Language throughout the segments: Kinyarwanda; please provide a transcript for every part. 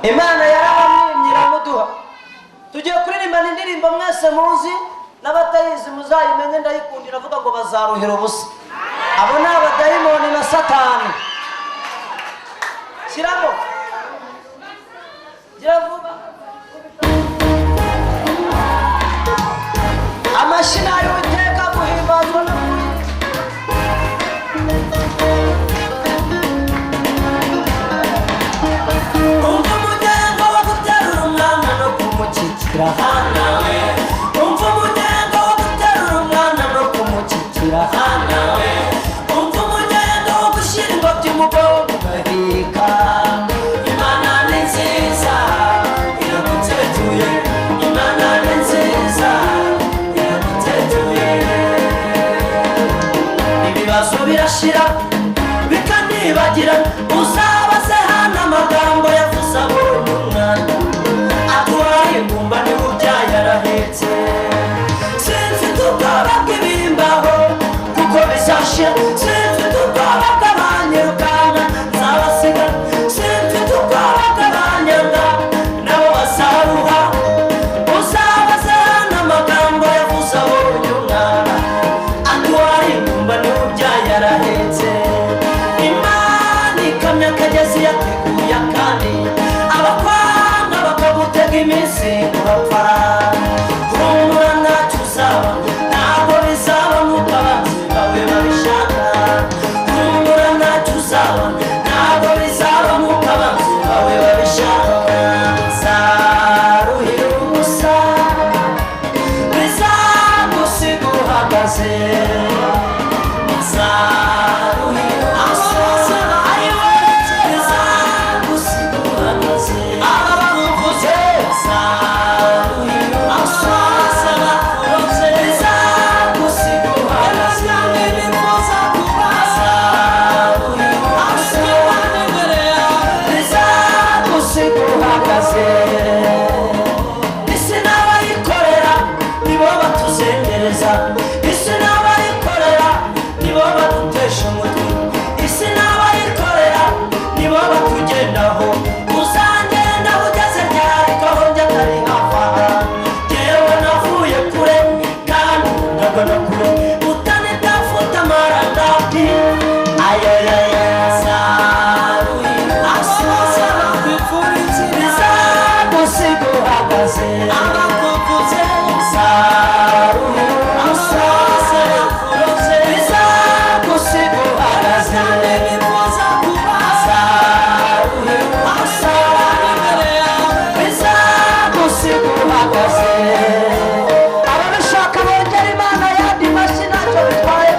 Imana yarabamwimye iramuduha. Tugiye kuririmbana indirimbo mwese muzi n'abatayizi muzayimenye, ndayikundira avuga ngo bazaruhira ubusa. Abo ni abadayimoni na Satani. Shyiramo gira vuba amashina y'Uwiteka guhimbazwa no umva umuryango wo guterura umwana no kumukikira hanawe, umva umuryango wo guterura umwana no kumukikira hanawe, umva umuryango wo gushyira ingobyi mu bwonko ugaheka. Imana ni nziza iragutetuye, Imana ni nziza iragutetuye. Ibibazo birashira bikanibagira, uzabaze hano amagambo yavuze abonye umwana, atwaye ingumba niwe ubyaye arahetse. Simfite ubwoba bw'ibimbaho kuko bizashira, simfite ubwoba bw'abanyirukana nzabasiga, simfite ubwoba bw'abanyanga nabo bazaruha. Uzabaze hano amagambo yavuze abonye umwana, atwaye ingumba niwe ubyaye arahetse. Imana ikamya akagezi yateguye akandi, abakwanga bakagutega iminsi urapfa. Humura ntacyo uzaba, ntabwo bizaba nk'uko abanzi bawe babishaka. Humura ntacyo uzaba, ntabwo bizaba nk'uko abanzi bawe babishaka. Bizaruhira ubusa, bizagusiga uhagaze. Bizaruhira ubusa, bizagusiga uhagaze. Aba bamuvuze bizaruhira ubusa, bizagusiga uhagaze. Bizagusiga uhagaze. Isi n'abayikorera nibo batuzengereza, isi n'abayikorera nibo badutesha umutwe, isi n'abayikorera nibo batugendaho. Uzangenda ugeze ryari ko aho njya atari hafa? Jyewe navuye kure kandi ndagana kure, utanitafuta amarangati. Ayayaya bizaruhira ubusa, bizagusiga uhagaze. Abakuvuze bizaruhira ubusa, bizagusiga uhagaze. Bizaruhira ubusa, bizagusiga uhagaze. Ababishaka bongera Imana yandi mashyi ntacyo bitwaye.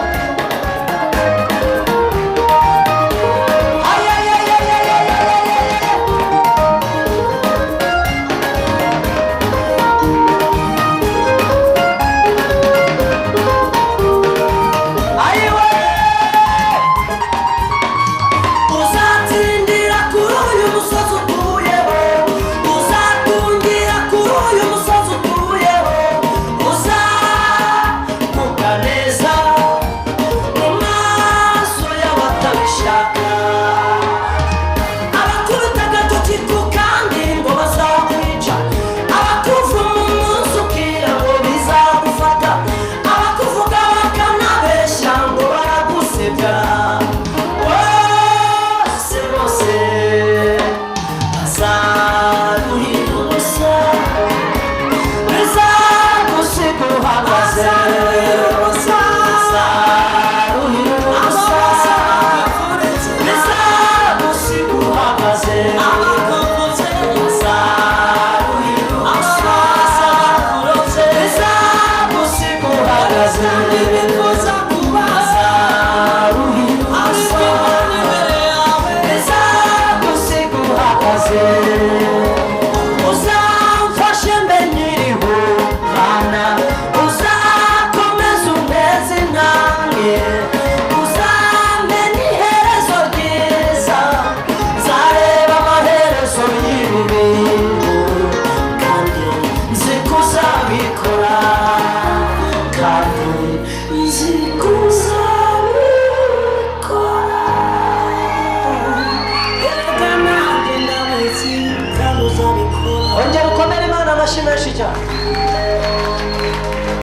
ongera ukomere Imana amashyi menshi cyane.